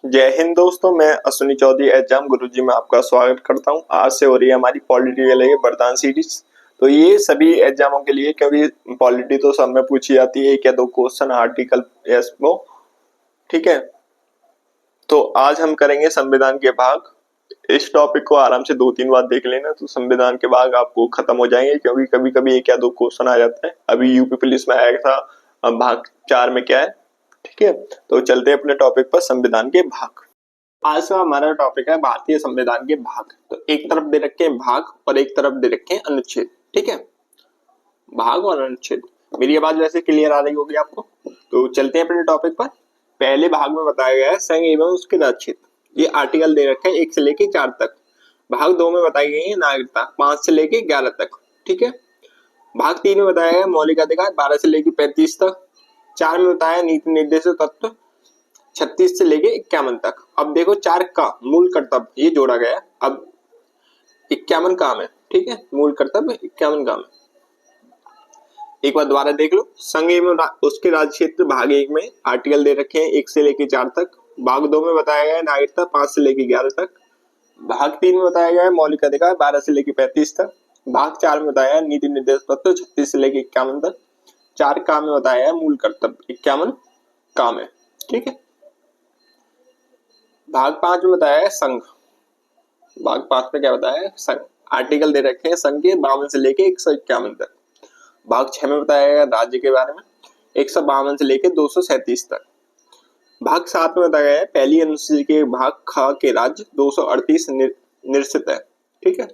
जय हिंद दोस्तों, मैं अश्विनी चौधरी एग्जाम गुरुजी में आपका स्वागत करता हूं। आज से हो रही है हमारी पॉलिटी के लिए वरदान सीरीज। तो ये सभी एग्जामों के लिए, क्योंकि पॉलिटी तो सब में पूछी जाती है, एक या दो क्वेश्चन आर्टिकल यस वो, ठीक है। तो आज हम करेंगे संविधान के भाग। इस टॉपिक को आराम से 2-3 बार देख लेना तो संविधान के भाग आपको खत्म हो जाएंगे, क्योंकि कभी कभी एक या दो क्वेश्चन आ जाता है। अभी यूपी पुलिस में आया था, अब भाग 4 में क्या है, ठीक है। तो चलते हैं अपने टॉपिक पर, संविधान के भाग। आज का हमारा टॉपिक है भारतीय संविधान के भाग। तो एक तरफ दे रखे हैं भाग और एक तरफ दे रखे हैं अनुच्छेद, ठीक है। भाग और अनुच्छेद। मेरी आवाज वैसे क्लियर आ रही होगी आपको। तो चलते हैं अपने टॉपिक पर। पहले भाग में बताया गया है संघ एवं उसके राज्य। ये आर्टिकल दे रखे हैं 1 से लेके 4 तक। भाग 2 में बताई गई है नागरिकता 5 से लेके 11 तक, ठीक है। भाग 3 में बताया गया मौलिक अधिकार 12 से लेके 35 तक। 4 में बताया नीति निर्देशक तत्व 36 से लेके 51 तक। अब देखो 4 का मूल कर्तव्य ये जोड़ा गया है। अब 51 काम है, ठीक है। मूल कर्तव्य 51 काम है। एक बार दोबारा देख लो। संघ एवं उसके राज्य क्षेत्र भाग 1 में आर्टिकल दे रखे हैं 1 से लेके 4 तक। भाग 2 में बताया गया है नागरिकता 5 से लेके 11 तक। भाग 3 में बताया गया है मौलिक अधिकार 12 से लेके 35 तक। भाग 4 में बताया है नीति निर्देशक तत्व 36 से लेके 51 तक। 4 काम में बताया है मूल कर्तव्य 51 काम है, ठीक है। भाग 5 में बताया है संघ। भाग 5 में क्या बताया है? संघ। आर्टिकल दे रखे हैं संघ के 52 से लेके 151 तक। भाग 6 में बताया गया राज्य के बारे में 152 से लेके 237 तक। भाग 7 में बताया गया है पहली अनुसूची के भाग ख के राज्य 238 निश्चित है, ठीक है।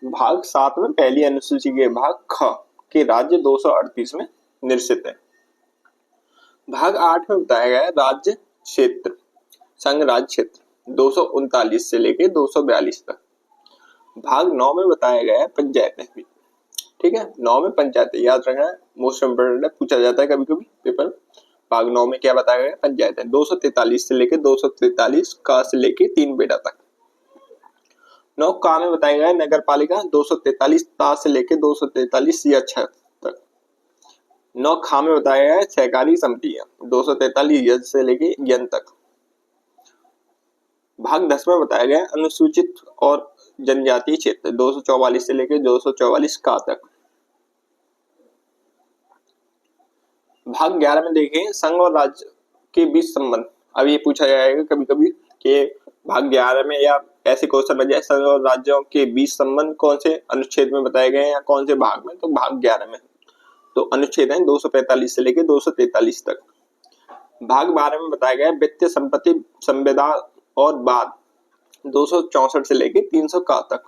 भाग 7 में पहली अनुसूची के भाग ख के राज्य 238 में निश्चित है। भाग 8 में बताया गया है राज्य क्षेत्र, संघ राज्य क्षेत्र 239 से लेके 242 तक। भाग 9 में बताया गया है पंचायतें, ठीक है। 9 में पंचायतें याद रखना है, मोस्ट इम्पोर्टेंट है, पूछा जाता है कभी कभी पेपर। भाग 9 में क्या बताया गया है? पंचायतें 243 से लेके 243 का से लेके 3 बेटा तक। 9 का में बताया गया है नगर पालिका 243 ता से लेके 243 या 6 तक। 9 खा में बताया गया है सहकारी समितियां 243 यज से लेके यन तक। भाग 10 में बताया गया अनुसूचित और जनजातीय क्षेत्र 244 से लेकर 244 का तक। भाग 11 में देखें संघ और राज्य के बीच संबंध। अब ये पूछा जाएगा कभी कभी कि भाग 11 में या ऐसे क्वेश्चन बन जाए संघ और राज्यों के बीच संबंध कौन से अनुच्छेद में बताए गए हैं या कौन से भाग में। तो भाग 11 में तो अनुच्छेद है 245 से लेकर 243 तक। भाग 12 में बताया गया वित्तीय संपत्ति संविदा और बाद 264 से लेके 300 का तक।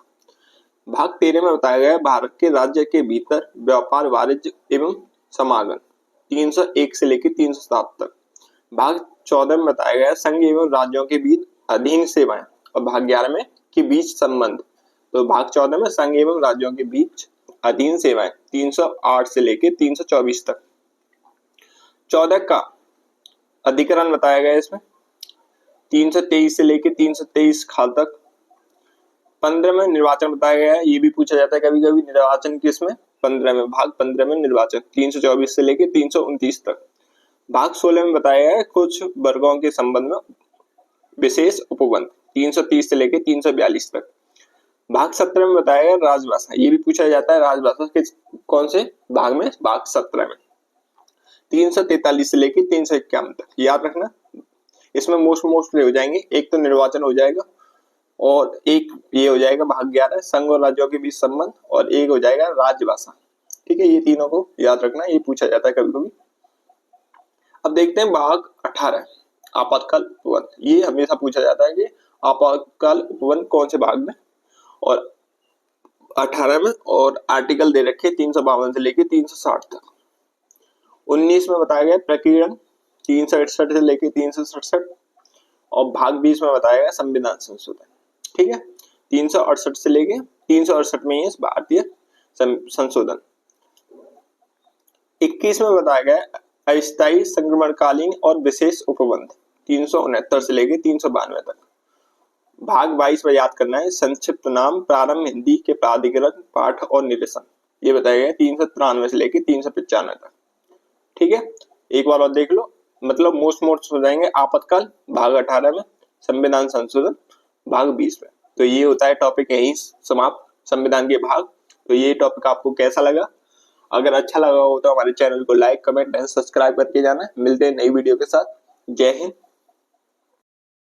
भाग 13 में बताया गया भारत के राज्य के भीतर व्यापार वाणिज्य एवं समागम 301 से लेके 307 तक। भाग 14 में बताया गया संघ एवं राज्यों के बीच अधीन सेवाएं और भाग 11 में के बीच संबंध। तो भाग 14 में संघ एवं राज्यों के बीच अधीन सेवाएं 308 से लेके 324 तक। 14 का अधिकरण बताया गया इसमें 323 से लेके 323 खाल तक। 15 में निर्वाचन बताया गया है, ये भी पूछा जाता है कभी कभी निर्वाचन किसमें 15 में। भाग 15 में निर्वाचन 324 से लेके 329 तक। भाग 16 में बताया गया है कुछ वर्गों के संबंध में विशेष उपबंध 330 से लेके 342 तक। भाग 17 में बताया गया राजभाषा, ये भी पूछा जाता है राजभाषा के कौन से भाग में। भाग 17 में 343 से लेके 351 तक। याद रखना इसमें मोस्ट हो जाएंगे, एक तो निर्वाचन हो जाएगा और एक ये हो जाएगा भाग 11 संघ और राज्यों के बीच संबंध और एक हो जाएगा राजभाषा, ठीक है। ये तीनों को याद रखना, ये पूछा जाता है कभी कभी। अब देखते हैं भाग 18 आपातकाल उपबंध। ये हमेशा पूछा जाता है कि आपातकाल उपबंध कौन से भाग में और 18 में, और आर्टिकल दे रखे 352 से लेके 360 तक। 19 में बताया गया प्रकीर्णन 368 से लेके 367 और भाग 20 में बताया गया संविधान संशोधन, ठीक है। 368 से लेके 368 में भारतीय संशोधन। 21 में बताया गया अस्थायी संक्रमणकालीन और विशेष उपबंध 369 से लेके 392 तक। भाग 22 में याद करना है संक्षिप्त नाम प्रारंभ हिंदी के प्राधिकरण पाठ और निरसन, ये बताया गया 393 से लेके 395 तक, ठीक है। एक बार और देख लो मतलब मोस्ट हो जाएंगे आपातकाल भाग 18 में, संविधान संशोधन भाग 20 में। तो ये होता है टॉपिक यही समाप्त, संविधान के भाग। तो ये टॉपिक आपको कैसा लगा? अगर अच्छा लगा हो तो हमारे चैनल को लाइक, कमेंट एंड सब्सक्राइब करके जाना। मिलते हैं नई वीडियो के साथ। जय हिंद,